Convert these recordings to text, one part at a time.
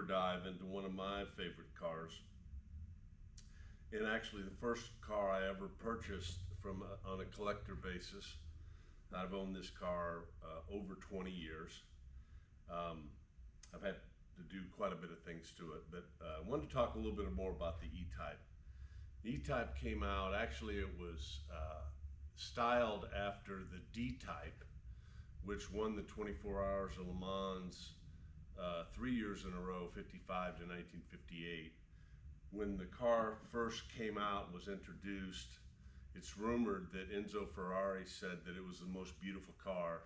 deeper dive into one of my favorite cars. And actually the first car I ever purchased on a collector basis. I've owned this car over 20 years. I've had to do quite a bit of things to it, but I wanted to talk a little bit more about the E-Type. The E-Type came out, actually it was styled after the D-Type, which won the 24 Hours of Le Mans 3 years in a row, 55 to 1958. When the car first came out, was introduced, it's rumored that Enzo Ferrari said that it was the most beautiful car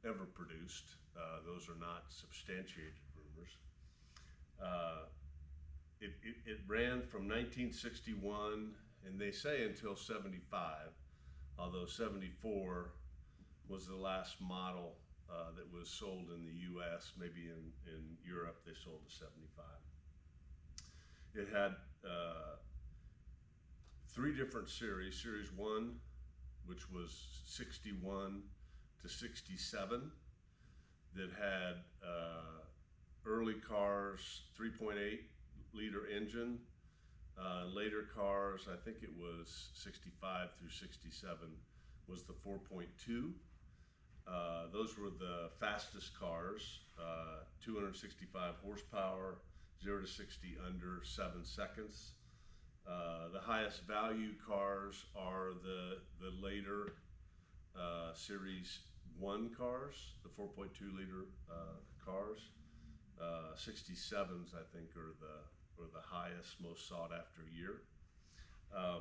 ever produced. Those are not substantiated rumors. It ran from 1961, and they say until 75, although 74 was the last model that was sold in the US. Maybe in Europe they sold to 75. It had 3 different series. Series 1, which was 61 to 67, that had early cars 3.8 liter engine. Later cars, I think it was 65 through 67, was the 4.2. Those were the fastest cars, 265 horsepower, 0 to 60 under 7 seconds. The highest value cars are the later Series 1 cars, the 4.2 liter cars. 67s, I think, are the highest, most sought after year. I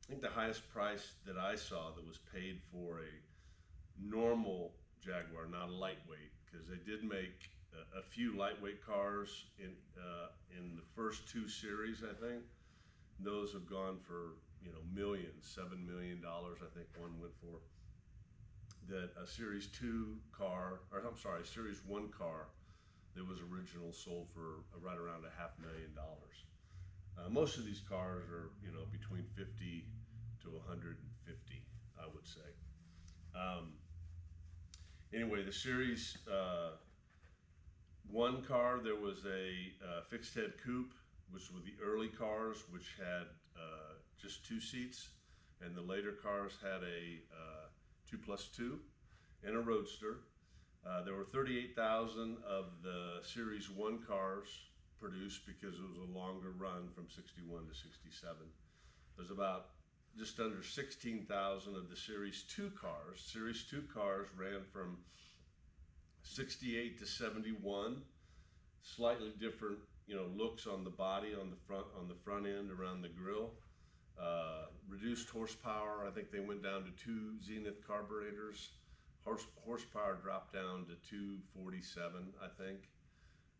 think the highest price that I saw that was paid for a normal Jaguar, not a lightweight, because they did make a few lightweight cars in the first 2 series, I think. Those have gone for, you know, millions, $7 million, I think one went for. That a Series 2 car, or I'm sorry, Series 1 car that was original sold for right around $500,000. Most of these cars are, you know, between 50 to 150, I would say. Anyway, the Series 1 car, there was a fixed head coupe, which were the early cars, which had just 2 seats, and the later cars had a 2+2 and a Roadster. There were 38,000 of the Series 1 cars produced because it was a longer run from 61 to 67. There's about just under 16,000 of the Series 2 cars. Series 2 cars ran from 68 to 71. Slightly different, you know, looks on the body, on the front end, around the grille. Reduced horsepower. I think they went down to 2 Zenith carburetors. Horsepower dropped down to 247, I think.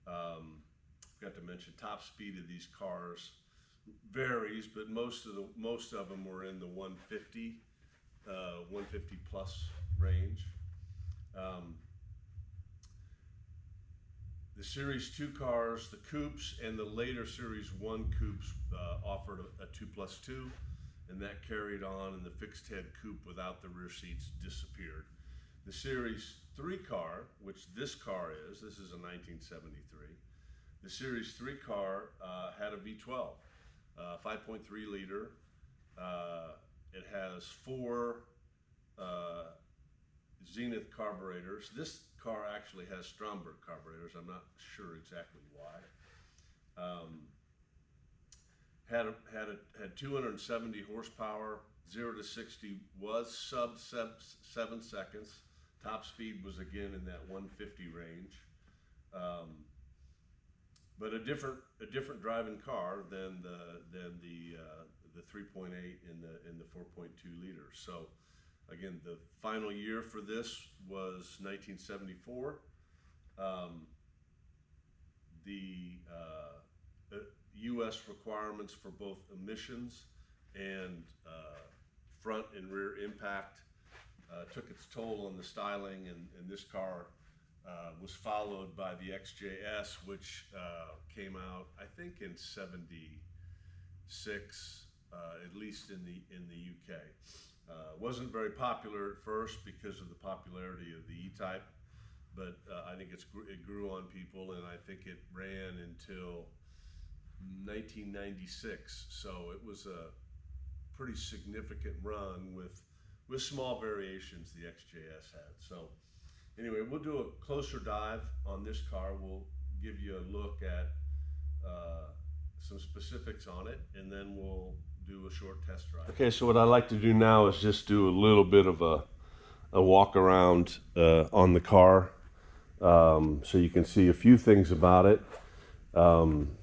Forgot to mention, top speed of these cars varies, but most of them were in the 150 plus range. The Series 2 cars, the coupes, and the later Series 1 coupes offered a 2+2, and that carried on, and the fixed head coupe without the rear seats disappeared. The Series 3 car, which this car is, this is a 1973, the Series 3 car had a V12, 5.3 liter. It has 4 Zenith carburetors. This car actually has Stromberg carburetors. I'm not sure exactly why. Had 270 horsepower. 0 to 60 was sub 7 seconds. Top speed was again in that 150 range. But a different driving car than the 3.8 and the 4.2 liters. So again, the final year for this was 1974. The U.S. requirements for both emissions and front and rear impact took its toll on the styling, and this car was followed by the XJS, which came out, I think, in '76, at least in the UK. Wasn't very popular at first because of the popularity of the E-Type, but I think it grew on people, and I think it ran until 1996. So it was a pretty significant run with small variations the XJS had. So anyway, we'll do a closer dive on this car. We'll give you a look at some specifics on it, and then we'll do a short test drive. Okay, so what I like to do now is just do a little bit of a walk around on the car, so you can see a few things about it. One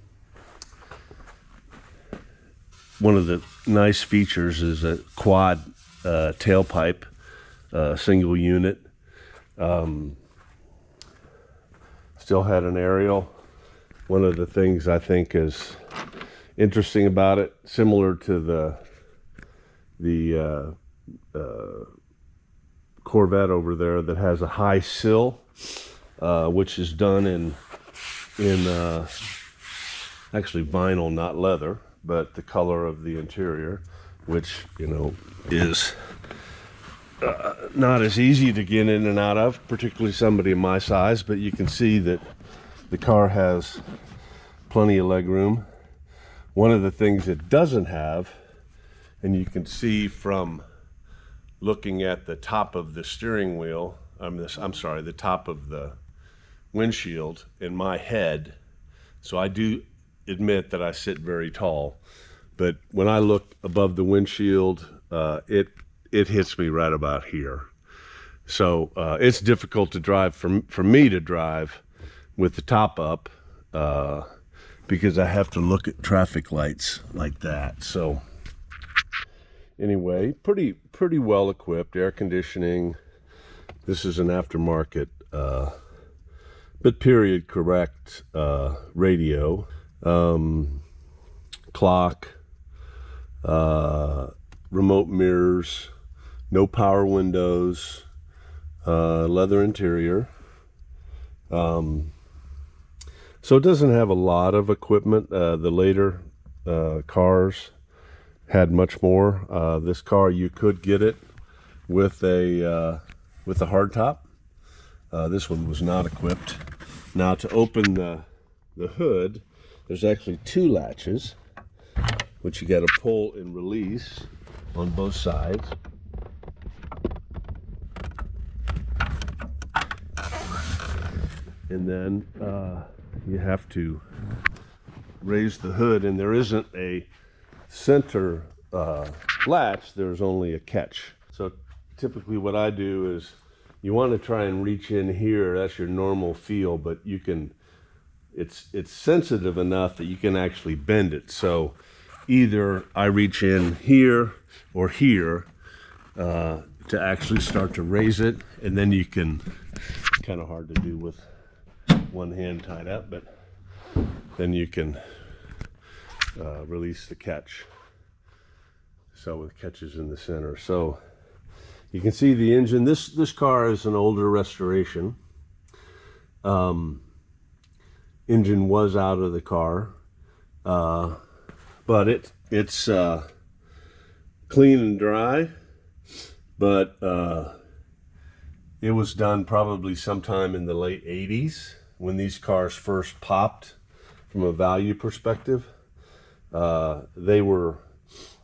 of the nice features is a quad tailpipe, single unit. Still had an aerial. One of the things I think is interesting about it, similar to the Corvette over there that has a high sill, which is done in actually vinyl, not leather, but the color of the interior, which, you know, is not as easy to get in and out of, particularly somebody of my size. But you can see that the car has plenty of leg room. One of the things it doesn't have, and you can see from looking at the top of the steering wheel, the top of the windshield in my head. So I do admit that I sit very tall, but when I look above the windshield, it hits me right about here. So it's difficult to drive, for me to drive with the top up, because I have to look at traffic lights like that. So anyway, pretty well equipped. Air conditioning. This is an aftermarket but period correct radio. Clock, remote mirrors, no power windows, leather interior. So it doesn't have a lot of equipment. The later cars had much more. This car, you could get it with a hardtop. This one was not equipped. Now, to open the hood, there's actually two latches, which you got to pull and release on both sides. And then you have to raise the hood, and there isn't a center latch, there's only a catch. So typically what I do is, you want to try and reach in here. That's your normal feel, but you can, it's sensitive enough that you can actually bend it. So either I reach in here or here to actually start to raise it, and then you can, kind of hard to do with one hand tied up, but then you can release the catch. So with catches in the center. So you can see the engine. This car is an older restoration. Engine was out of the car, but it's clean and dry. But it was done probably sometime in the late 80s when these cars first popped from a value perspective. They were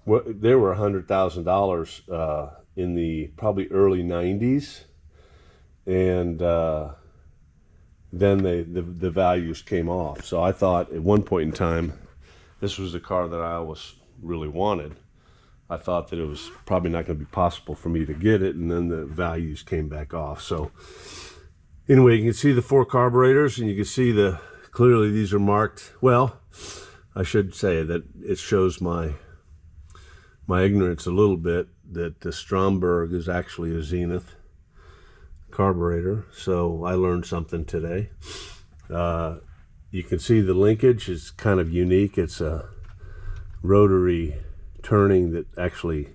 $100,000 in the probably early 90s, and then the values came off. So I thought at one point in time, this was the car that I always really wanted. I thought that it was probably not going to be possible for me to get it, and then the values came back off. So anyway, you can see the 4 carburetors, and you can see clearly these are marked. Well, I should say that it shows my ignorance a little bit, that the Stromberg is actually a Zenith carburetor. So I learned something today. You can see the linkage is kind of unique. It's a rotary turning that actually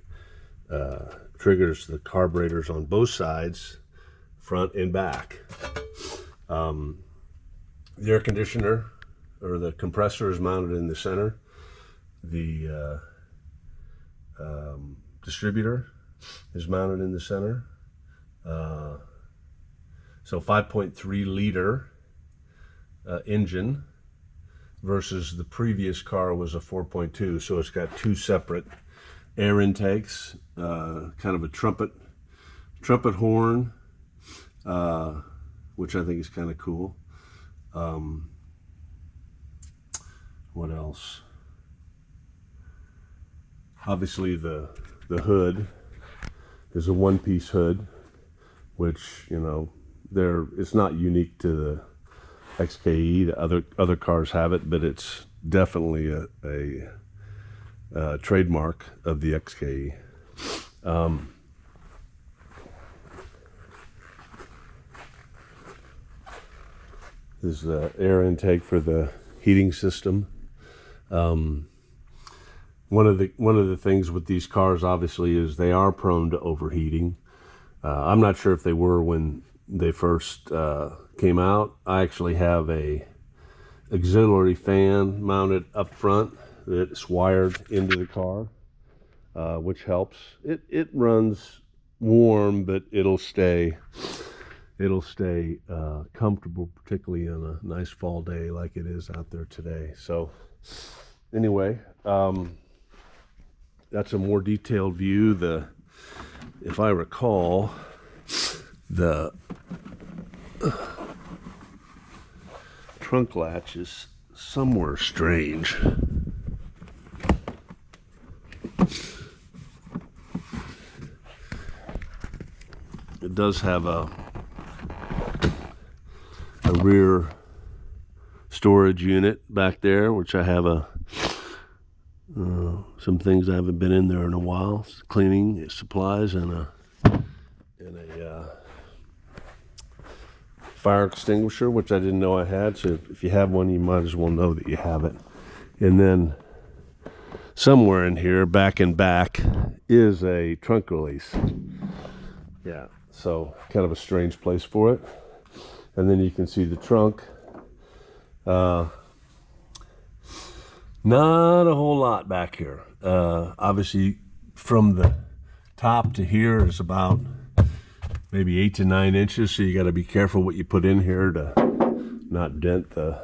triggers the carburetors on both sides, front and back. The air conditioner, or the compressor, is mounted in the center. The distributor is mounted in the center. So 5.3 liter engine versus the previous car was a 4.2. So it's got two separate air intakes, kind of a trumpet horn, which I think is kind of cool. What else? Obviously the hood is a one-piece hood, which, you know, it's not unique to the XKE. The other cars have it, but it's definitely a trademark of the XKE. This is the air intake for the heating system. One of the things with these cars, obviously, is they are prone to overheating. I'm not sure if they were when they first came out. I actually have a auxiliary fan mounted up front that's wired into the car, which helps. It runs warm, but it'll stay comfortable, particularly on a nice fall day like it is out there today. So anyway, that's a more detailed view. If I recall, the trunk latch is somewhere strange. It does have a rear storage unit back there, which I have some things I haven't been in there in a while, cleaning supplies and a fire extinguisher, which I didn't know I had. So if you have one, you might as well know that you have it. And then somewhere in here, back and back, is a trunk release. Yeah, so kind of a strange place for it. And then you can see the trunk. Not a whole lot back here. Obviously, from the top to here is about maybe 8 to 9 inches, so you got to be careful what you put in here to not dent the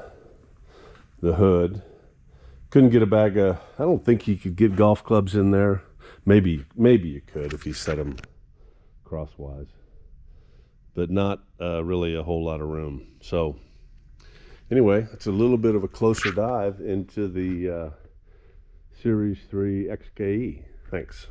hood. Couldn't get a bag of, I don't think you could get golf clubs in there. Maybe you could if you set them crosswise, but not really a whole lot of room. So anyway, it's a little bit of a closer dive into the Series 3 XKE. Thanks.